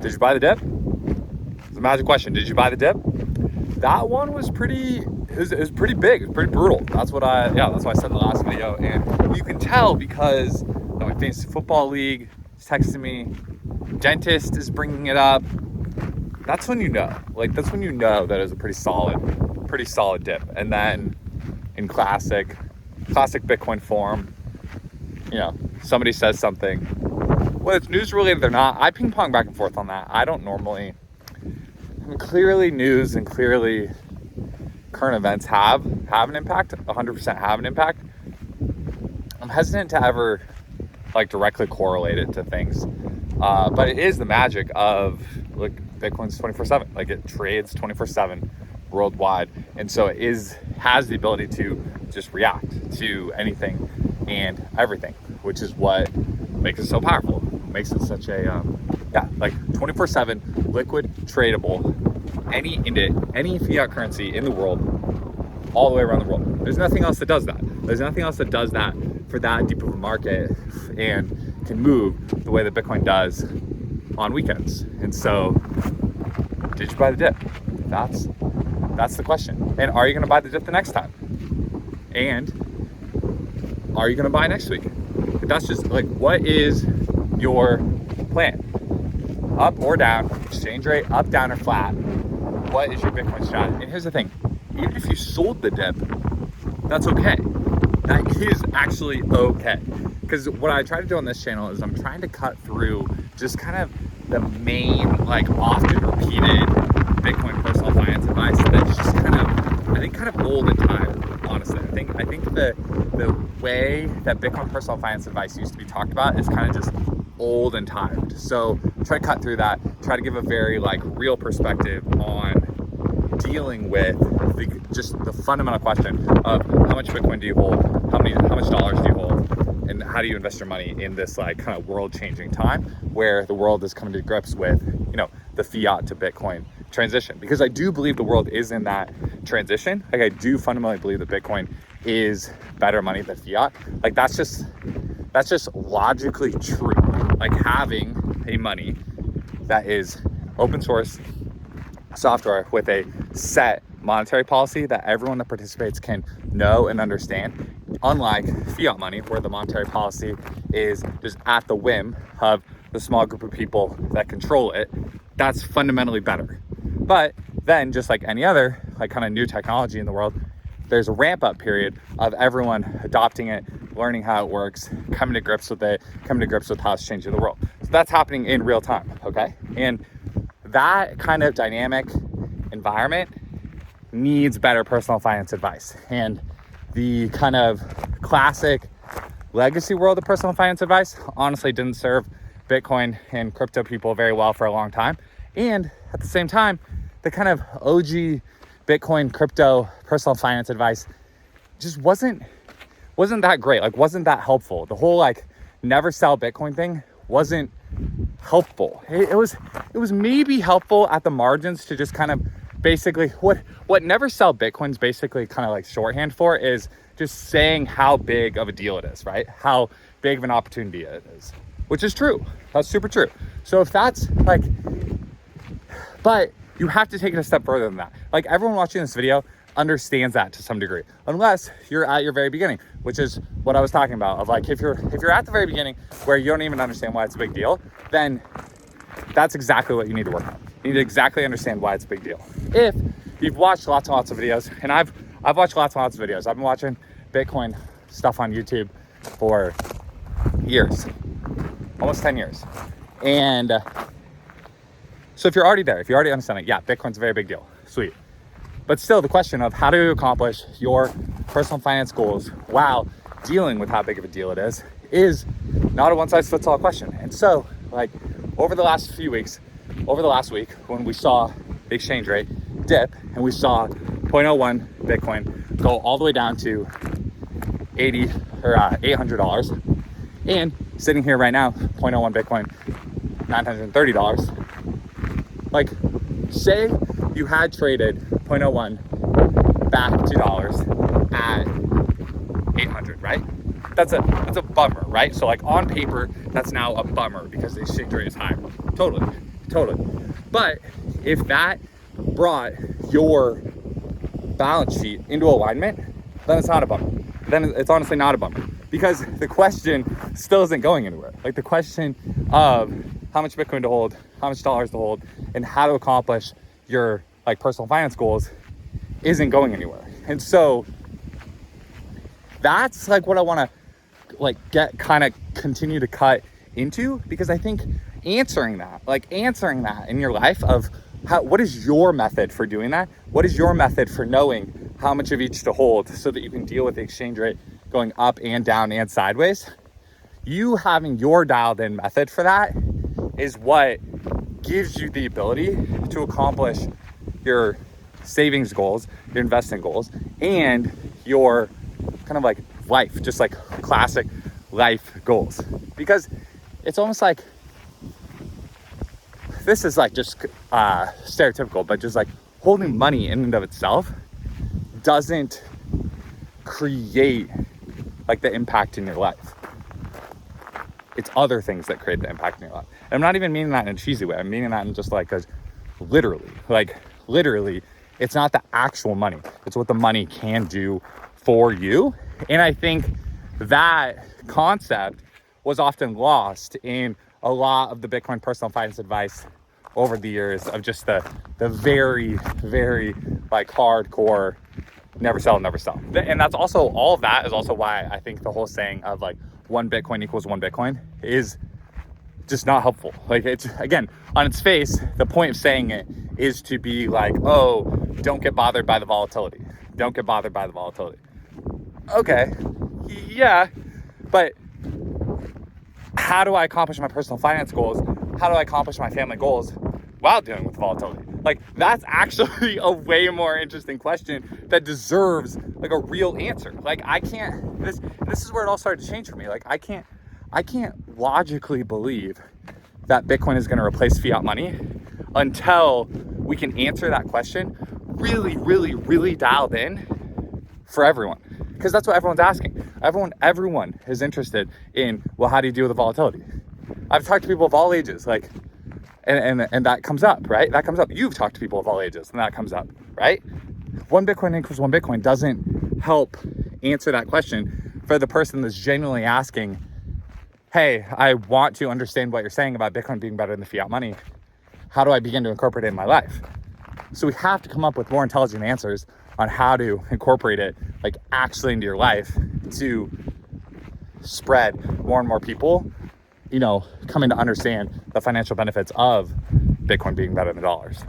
Did you buy the dip? It's a magic question. Did you buy the dip? That one was pretty, it was pretty big. It was pretty brutal. That's why I said in the last video. And you can tell because my fantasy football league is texting me, dentist is bringing it up. That's when you know. That's when you know that it was a pretty solid dip. And then in classic Bitcoin form, somebody says something, whether it's news related or not, I ping pong back and forth on that. I don't normally, clearly news and clearly current events have an impact, 100% have an impact. I'm hesitant to ever directly correlate it to things. But it is the magic of Bitcoin's 24/7. It trades 24/7 worldwide. And so it has the ability to just react to anything and everything, which is what makes it so powerful. Makes it such a 24/7 liquid, tradable, any fiat currency in the world, all the way around the world. There's nothing else that does that. There's nothing else that does that for that deep of a market and can move the way that Bitcoin does on weekends. And so, did you buy the dip? That's the question. And are you going to buy the dip the next time? And are you going to buy next week? That's just what is your plan? Up or down, exchange rate, up, down, or flat. What is your Bitcoin strategy? And here's the thing, even if you sold the dip, that's okay. That is actually okay. Because what I try to do on this channel is I'm trying to cut through just kind of the main, often repeated Bitcoin personal finance advice that's just kind of old and tired, honestly. I think the way that Bitcoin personal finance advice used to be talked about is kind of just old and tired. So try to cut through that, try to give a very real perspective on dealing with the fundamental question of how much Bitcoin do you hold, how much dollars do you hold, and how do you invest your money in this kind of world-changing time where the world is coming to grips with the fiat to Bitcoin transition. Because I do believe the world is in that transition. I do fundamentally believe that Bitcoin is better money than fiat. That's just logically true. Having a money that is open source software with a set monetary policy that everyone that participates can know and understand, unlike fiat money where the monetary policy is just at the whim of the small group of people that control it. That's fundamentally better. But then, just like any other kind of new technology in the world, there's a ramp up period of everyone adopting it, learning how it works, coming to grips with it, coming to grips with how it's changing the world. So that's happening in real time, okay? And that kind of dynamic environment needs better personal finance advice. And the kind of classic legacy world of personal finance advice honestly didn't serve Bitcoin and crypto people very well for a long time. And at the same time, the kind of OG Bitcoin crypto personal finance advice just wasn't that great, wasn't that helpful. The whole never sell Bitcoin thing wasn't helpful. It was maybe helpful at the margins to just kind of basically what never sell Bitcoin's basically kind of shorthand for is just saying how big of a deal it is, right? How big of an opportunity it is, which is true. That's super true. So if that's but you have to take it a step further than that. Everyone watching this video understands that to some degree, unless you're at your very beginning, which is what I was talking about of if you're at the very beginning where you don't even understand why it's a big deal, then that's exactly what you need to work on. You need to exactly understand why it's a big deal. If you've watched lots and lots of videos, and I've watched lots and lots of videos. I've been watching Bitcoin stuff on YouTube for years, almost 10 years. And so if you're already there, if you already understand it, yeah, Bitcoin's a very big deal. Sweet. But still, the question of how to accomplish your personal finance goals while dealing with how big of a deal it is not a one-size-fits-all question. And so, over the last week, when we saw the exchange rate dip and we saw 0.01 Bitcoin go all the way down to $800, and sitting here right now, 0.01 Bitcoin, $930. Say you had traded 0.01 back to dollars at 800, right? That's a bummer, right? So on paper, that's now a bummer because the exchange rate is higher. Totally. Totally. But if that brought your balance sheet into alignment, then it's not a bummer. Then it's honestly not a bummer, because the question still isn't going anywhere. Like the question of how much Bitcoin to hold, how much dollars to hold, and how to accomplish your like personal finance goals isn't going anywhere. And so that's like what I want to like get kind of continue to cut into, because I think answering that in your life of what is your method for doing that? What is your method for knowing how much of each to hold so that you can deal with the exchange rate going up and down and sideways? You having your dialed in method for that is what gives you the ability to accomplish your savings goals, your investing goals, and your kind of like life, just like classic life goals. Because it's almost like, this is like just stereotypical, but just like holding money in and of itself doesn't create like the impact in your life. It's other things that create the impact in your life. And I'm not even meaning that in a cheesy way. I'm meaning that in just like, cause literally, it's not the actual money. It's what the money can do for you. And I think that concept was often lost in a lot of the Bitcoin personal finance advice over the years of just the very, very like hardcore never sell. And that's also, all of that is also why I think the whole saying of like 1 Bitcoin equals 1 Bitcoin is just not helpful. Like, it's, again, on its face, the point of saying it is to be like, oh, don't get bothered by the volatility. Don't get bothered by the volatility. Okay, yeah, but how do I accomplish my personal finance goals? How do I accomplish my family goals while dealing with volatility? Like, that's actually a way more interesting question that deserves like a real answer. Like, I can't, this is where it all started to change for me. Like, I can't logically believe that Bitcoin is going to replace fiat money until we can answer that question really, really, really dialed in for everyone. Because that's what everyone's asking. Everyone is interested in, well, how do you deal with the volatility? I've talked to people of all ages, like, and that comes up, right? That comes up. You've talked to people of all ages, and that comes up, right? 1 Bitcoin equals 1 Bitcoin doesn't help answer that question for the person that's genuinely asking, hey, I want to understand what you're saying about Bitcoin being better than the fiat money. How do I begin to incorporate it in my life? So we have to come up with more intelligent answers on how to incorporate it like actually into your life to spread more and more people, coming to understand the financial benefits of Bitcoin being better than dollars.